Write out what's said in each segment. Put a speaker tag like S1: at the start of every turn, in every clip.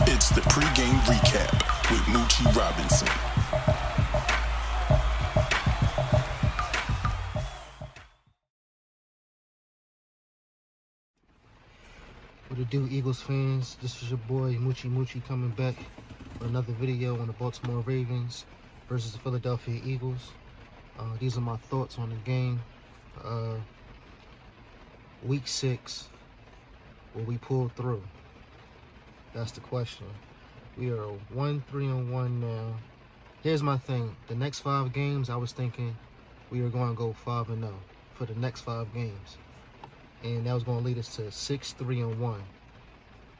S1: It's the pregame recap with Moochie Robinson.
S2: What it do, Eagles fans? This is your boy Moochie coming back for another video on the Baltimore Ravens versus the Philadelphia Eagles. These are my thoughts on the game. Week 6, will we pull through? That's the question. We are 1-3-1 now. Here's my thing. The next 5 games, I was thinking we were going to go 5-0 for the next 5 games. And that was going to lead us to 6-3-1.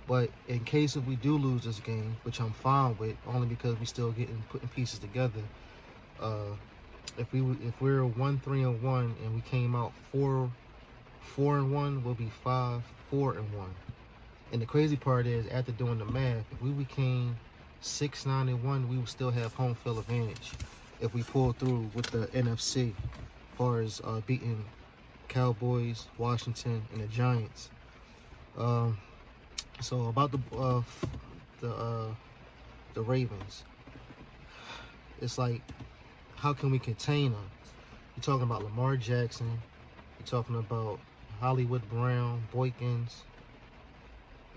S2: But in case if we do lose this game, which I'm fine with, only because we still putting pieces together. If we're 1-3-1 and we came out 4-1, we'll be 5-4-1. And the crazy part is, after doing the math, if we became 6-9-1, we would still have home field advantage if we pull through with the NFC, as far as beating Cowboys, Washington, and the Giants. So about the Ravens, it's like, how can we contain them? You're talking about Lamar Jackson, you're talking about Hollywood Brown, Boykins,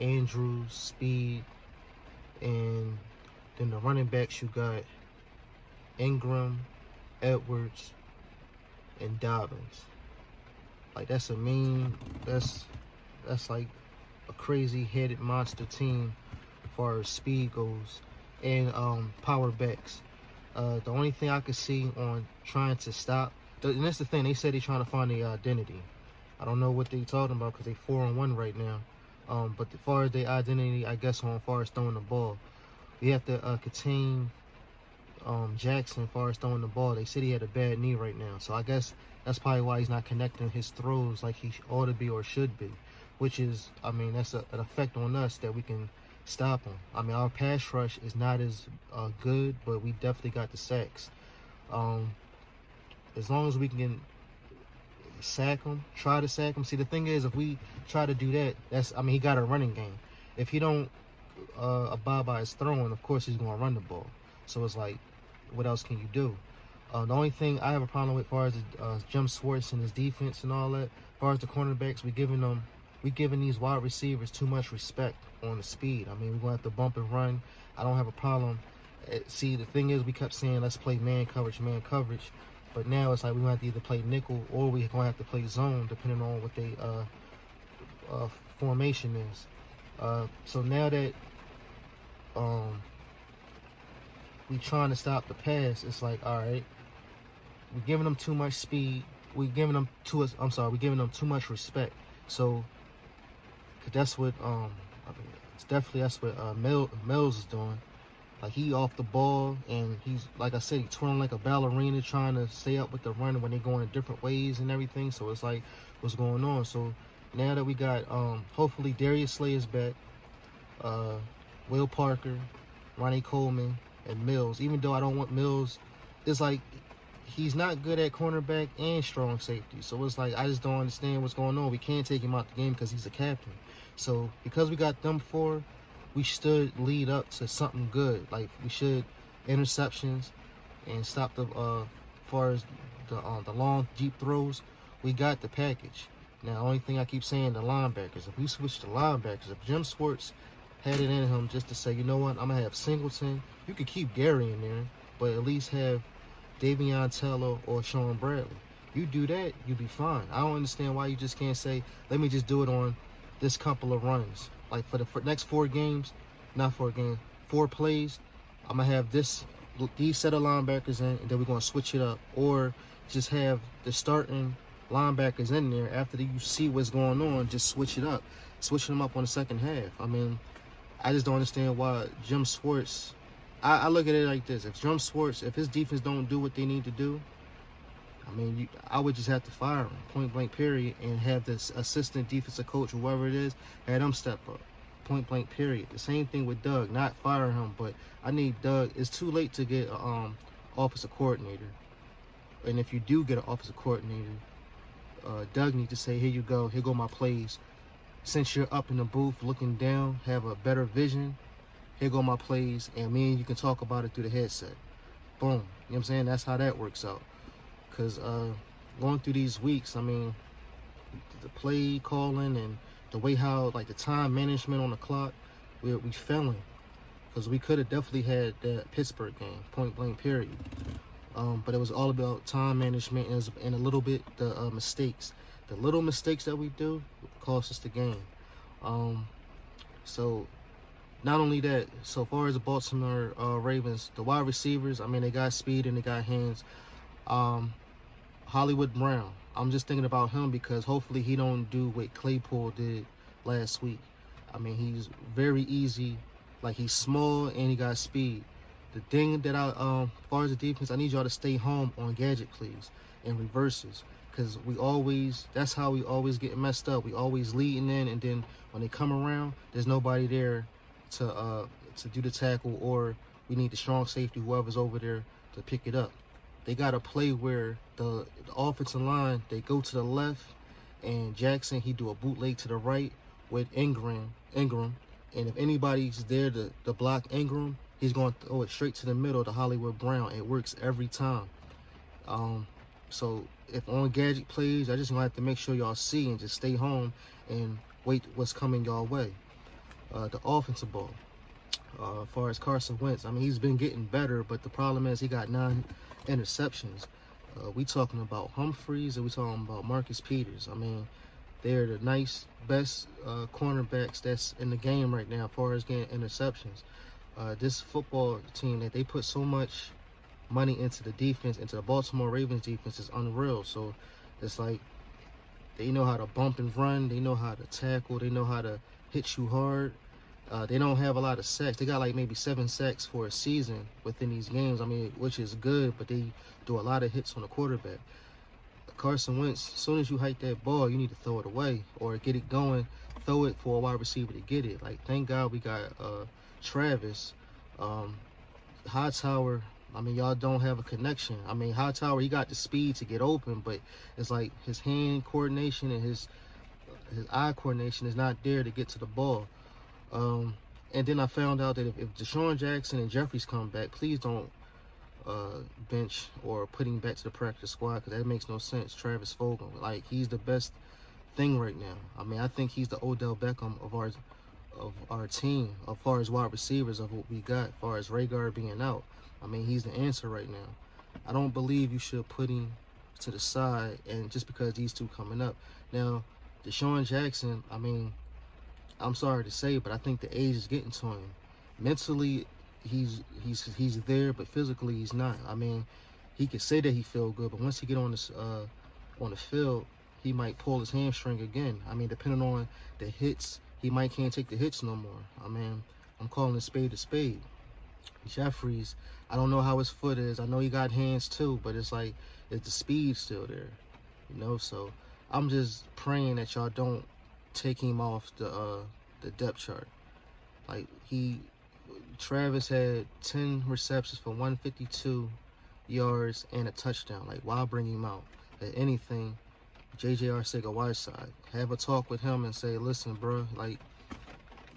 S2: Andrews, Speed, and then the running backs you got Ingram, Edwards, and Dobbins. Like, that's like a crazy headed monster team as far as speed goes, and power backs. The only thing I could see on trying to stop, and that's the thing, they said they're trying to find their identity. I don't know what they're talking about because they're 4-1 right now. But as far as their identity, I guess, on as far as throwing the ball, we have to contain Jackson as far as throwing the ball. They said he had a bad knee right now, so I guess that's probably why he's not connecting his throws like he ought to be or should be, which is, I mean, that's an effect on us that we can stop him. I mean, our pass rush is not as good, but we definitely got the sacks. As long as we can sack him, try to sack him. See, the thing is, if we try to do that, he got a running game. If he don't abide by his throwing, of course he's going to run the ball. So it's like, what else can you do? The only thing I have a problem with, as far as Jim Schwartz and his defense and all that, as far as the cornerbacks, we giving these wide receivers too much respect on the speed. I mean, we're going to have to bump and run. I don't have a problem. See, the thing is, we kept saying, let's play man coverage. But now it's like we're going to have to either play nickel or we're going to have to play zone, depending on what they formation is. So now that we trying to stop the pass, it's like, all right, we're giving them too much speed. We're giving them too much respect. So, 'cause that's what that's what Mills is doing. Like, he off the ball, and he's, like I said, he's twirling like a ballerina, trying to stay up with the run when they're going in different ways and everything. So it's like, what's going on? So now that we got, hopefully Darius Slay is back, Will Parker, Ronnie Coleman, and Mills. Even though I don't want Mills, it's like he's not good at cornerback and strong safety. So it's like, I just don't understand what's going on. We can't take him out the game because he's a captain. So because we got them 4, we should lead up to something good. Like, we should interceptions and stop the far as the long deep throws. We got the package. Now, the only thing I keep saying, the linebackers. If we switch to linebackers, if Jim Schwartz had it in him just to say, you know what, I'm gonna have Singleton. You could keep Gary in there, but at least have Davion Taylor or Sean Bradley. You do that, you'll be fine. I don't understand why you just can't say, let me just do it on this couple of runs. Like, for the next 4 games, 4 plays, I'm going to have these set of linebackers in, and then we're going to switch it up. Or just have the starting linebackers in there. After you see what's going on, just switch it up. Switching them up on the second half. I mean, I just don't understand why Jim Schwartz, I look at it like this. If Jim Schwartz, if his defense don't do what they need to do, I mean, I would just have to fire him, point blank period, and have this assistant defensive coach, whoever it is, have them step up, point blank period. The same thing with Doug, not fire him, but I need Doug. It's too late to get an offensive coordinator. And if you do get an offensive coordinator, Doug needs to say, here you go, here go my plays. Since you're up in the booth looking down, have a better vision, here go my plays, and me and you can talk about it through the headset. Boom. You know what I'm saying? That's how that works out. Because going through these weeks, I mean, the play calling and the way how, like, the time management on the clock, we failing. Because we could have definitely had that Pittsburgh game, point blank, period. But it was all about time management and a little bit the mistakes. The little mistakes that we do cost us the game. So not only that, so far as the Baltimore Ravens, the wide receivers, I mean, they got speed and they got hands. Hollywood Brown, I'm just thinking about him because hopefully he don't do what Claypool did last week. I mean, he's very easy. Like, he's small and he got speed. The thing that as far as the defense, I need y'all to stay home on gadget plays and reverses. Because that's how we always get messed up. We always leading in, and then when they come around, there's nobody there to do the tackle, or we need the strong safety, whoever's over there, to pick it up. They got to play where the offensive line, they go to the left, and Jackson, he do a bootleg to the right with Ingram. And if anybody's there to block Ingram, he's going to throw it straight to the middle to Hollywood Brown. It works every time. So if on gadget plays, I just going to have to make sure y'all see and just stay home and wait what's coming y'all way. The offensive ball. As far as Carson Wentz, I mean, he's been getting better, but the problem is he got 9 interceptions. We talking about Humphreys and we talking about Marcus Peters. I mean, they're the best cornerbacks that's in the game right now as far as getting interceptions. This football team, that they put so much money into the defense, into the Baltimore Ravens defense, is unreal. So it's like they know how to bump and run, they know how to tackle, they know how to hit you hard. They don't have a lot of sacks. They got like maybe 7 sacks for a season within these games. I mean, which is good, but they do a lot of hits on the quarterback. Carson Wentz, as soon as you hike that ball, you need to throw it away or get it going. Throw it for a wide receiver to get it. Like, thank God we got Travis. Hightower, I mean, y'all don't have a connection. I mean, Hightower, he got the speed to get open, but it's like his hand coordination and his eye coordination is not there to get to the ball. And then I found out that if Deshaun Jackson and Jeffries come back, please don't bench or put him back to the practice squad, because that makes no sense. Travis Fulgham, like, he's the best thing right now. I mean, I think he's the Odell Beckham of our team, as far as wide receivers of what we got, as far as Raygard being out. I mean, he's the answer right now. I don't believe you should put him to the side, and just because these two coming up. Now, Deshaun Jackson, I mean, I'm sorry to say, but I think the age is getting to him. Mentally, he's there, but physically he's not. I mean, he could say that he feel good, but once he get on the field, he might pull his hamstring again. I mean, depending on the hits, he might can't take the hits no more. I mean, I'm calling a spade. Jeffries, I don't know how his foot is. I know he got hands too, but it's like, is the speed still there? You know, so I'm just praying that y'all don't take him off the depth chart. Like, Travis had 10 receptions for 152 yards and a touchdown. Like, why bring him out? If anything, J.J. Arcega-Whiteside, have a talk with him and say, listen, bro, like,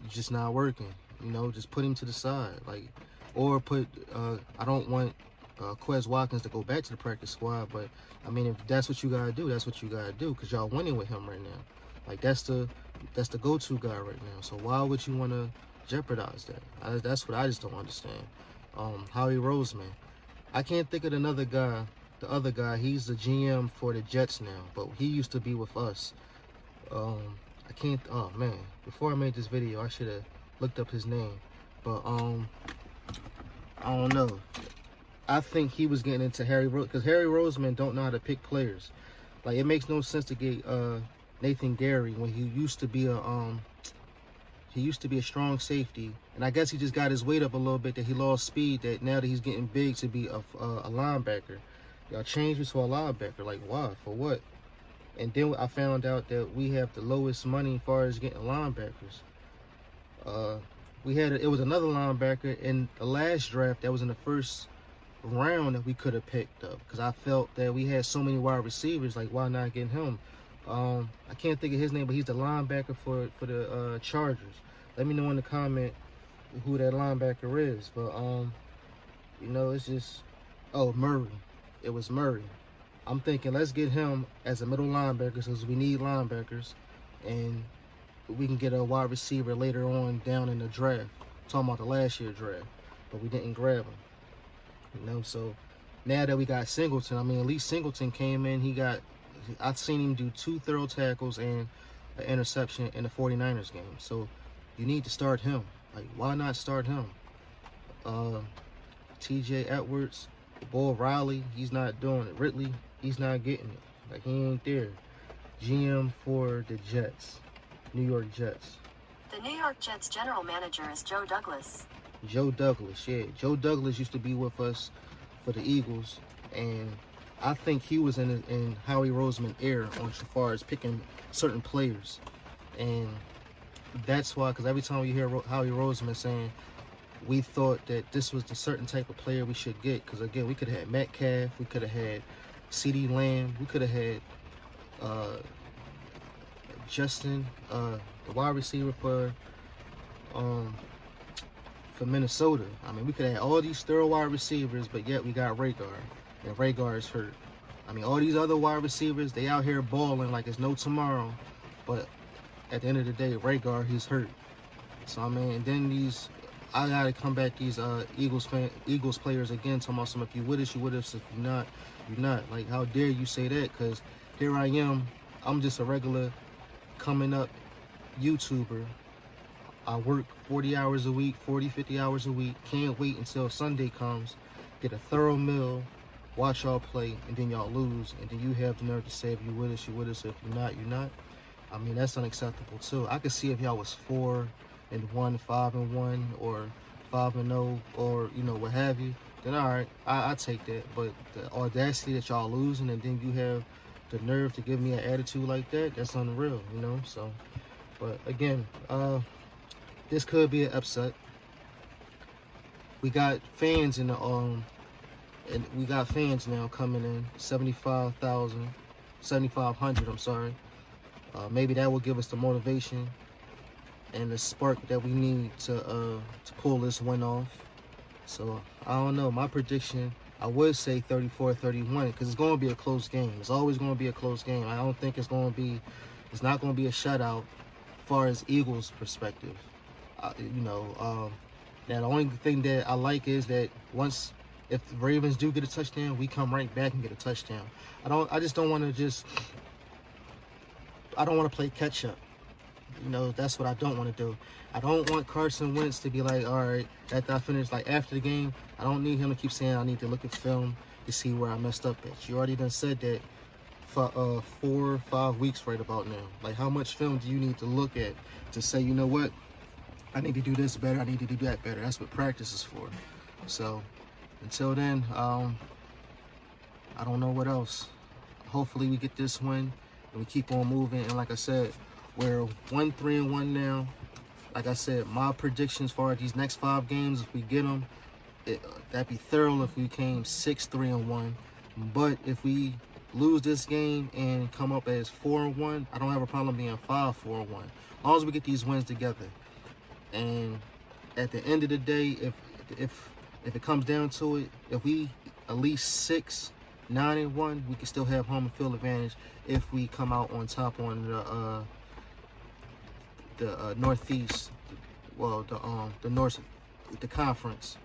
S2: you're just not working. You know, just put him to the side. Like, or put, I don't want Quez Watkins to go back to the practice squad, but, I mean, if that's what you got to do, that's what you got to do, because y'all winning with him right now. Like, that's the go-to guy right now. So why would you want to jeopardize that? That's what I just don't understand. Howie Roseman, I can't think of another guy. The other guy, he's the GM for the Jets now, but he used to be with us. I can't. Oh man! Before I made this video, I should have looked up his name. But I don't know. I think he was getting into Harry Roseman, because Harry Roseman don't know how to pick players. Like, it makes no sense to get Nathan Gary when he used to be a strong safety, and I guess he just got his weight up a little bit, that he lost speed, that now that he's getting big to be a linebacker. Y'all changed me to a linebacker. Like, why? For what? And then I found out that we have the lowest money as far as getting linebackers. It was another linebacker in the last draft that was in the first round that we could have picked up, because I felt that we had so many wide receivers. Like, why not get him? I can't think of his name, but he's the linebacker for the Chargers. Let me know in the comment who that linebacker is. But it's just Murray. It was Murray. I'm thinking let's get him as a middle linebacker because we need linebackers, and we can get a wide receiver later on down in the draft. I'm talking about the last year draft, but we didn't grab him. So now that we got Singleton, at least Singleton came in. I've seen him do 2 thorough tackles and an interception in the 49ers game. So you need to start him. Like, why not start him? TJ Edwards, Bull Riley, he's not doing it. Ridley, he's not getting it. Like, he ain't there. GM for the Jets, New York Jets.
S3: The New York Jets general manager is Joe Douglas.
S2: Joe Douglas, yeah. Joe Douglas used to be with us for the Eagles, and I think he was in Howie Roseman era as far as picking certain players. And that's why, because every time you hear Howie Roseman saying, we thought that this was the certain type of player we should get. Because, again, we could have had Metcalf. We could have had CeeDee Lamb. We could have had Justin, the wide receiver for Minnesota. We could have had all these thorough wide receivers, but yet we got Rhaegar. And Rhaegar is hurt. All these other wide receivers, they out here balling like it's no tomorrow. But at the end of the day, Rhaegar, he's hurt. So, and then I got to come back these Eagles players again, talking about some, if you with us, you with us. If you're not, you're not. Like, how dare you say that? Because here I am. I'm just a regular coming up YouTuber. I work 40 hours a week, 40, 50 hours a week. Can't wait until Sunday comes, get a thorough meal, watch y'all play, and then y'all lose. And then you have the nerve to say, if you with us, you with us. If you're not, you're not. That's unacceptable too. I could see if y'all was 4-1, 5-1, or 5-0, or what have you. Then all right, I take that. But the audacity that y'all losing, and then you have the nerve to give me an attitude like that—that's unreal. So, but again, this could be an upset. We got fans in the and we got fans now coming in 7,500. I'm sorry. Maybe that will give us the motivation and the spark that we need to pull this win off. So I don't know. My prediction, I would say 34-31 because it's going to be a close game. It's always going to be a close game. I don't think it's not going to be a shutout as far as Eagles' perspective. Now the only thing that I like is that if the Ravens do get a touchdown, we come right back and get a touchdown. I don't want to play catch up. That's what I don't want to do. I don't want Carson Wentz to be like, all right, after I finish, like after the game, I don't need him to keep saying I need to look at film to see where I messed up at. You already done said that for 4 or 5 weeks right about now. Like, how much film do you need to look at to say, you know what, I need to do this better, I need to do that better. That's what practice is for. So until then, I don't know what else. Hopefully we get this win and we keep on moving. And like I said, we're 1-3-1 now. Like I said, my predictions for these next 5 games, if we get them, that'd be thorough if we came 6-3-1. But if we lose this game and come up as 4-1, I don't have a problem being 5-4-1. As long as we get these wins together. And at the end of the day, if it comes down to it, if we at least 6-9-1, we can still have home field advantage if we come out on top on the Northeast, the North, the conference.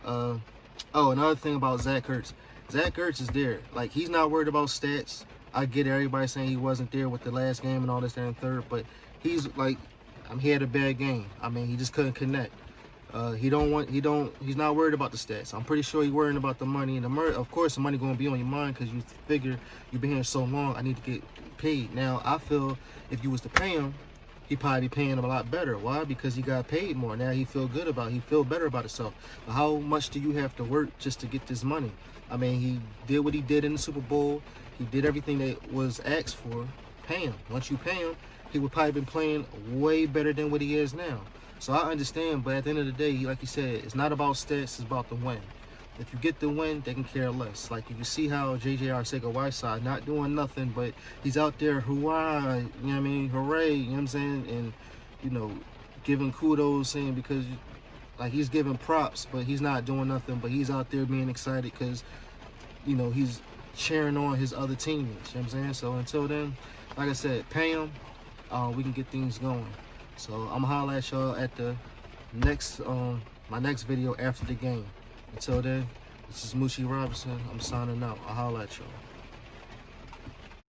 S2: Another thing about Zach Ertz. Zach Ertz is there. Like, he's not worried about stats. I get everybody saying he wasn't there with the last game and all this, that, and third, but he's like, he had a bad game. he just couldn't connect. He's not worried about the stats. I'm pretty sure he's worrying about the money. And of course, the money going to be on your mind because you figure you've been here so long, I need to get paid. Now, I feel if you was to pay him, he'd probably be paying him a lot better. Why? Because he got paid more. Now he feel better about himself. But how much do you have to work just to get this money? He did what he did in the Super Bowl. He did everything that was asked for. Pay him. Once you pay him, he would probably been playing way better than what he is now. So I understand, but at the end of the day, like you said, it's not about stats, it's about the win. If you get the win, they can care less. Like, you see how J.J. Arcega-Whiteside not doing nothing, but he's out there, hooray, hooray, you know what I'm saying? And, giving kudos, saying because Like, he's giving props, but he's not doing nothing. But he's out there being excited because, you know, he's cheering on his other teammates. You know what I'm saying? So until then, like I said, pay him. We can get things going. So I'm gonna holler at y'all at the next my next video after the game. Until then, this is Moochie Robinson. I'm signing out. I'll holler at y'all.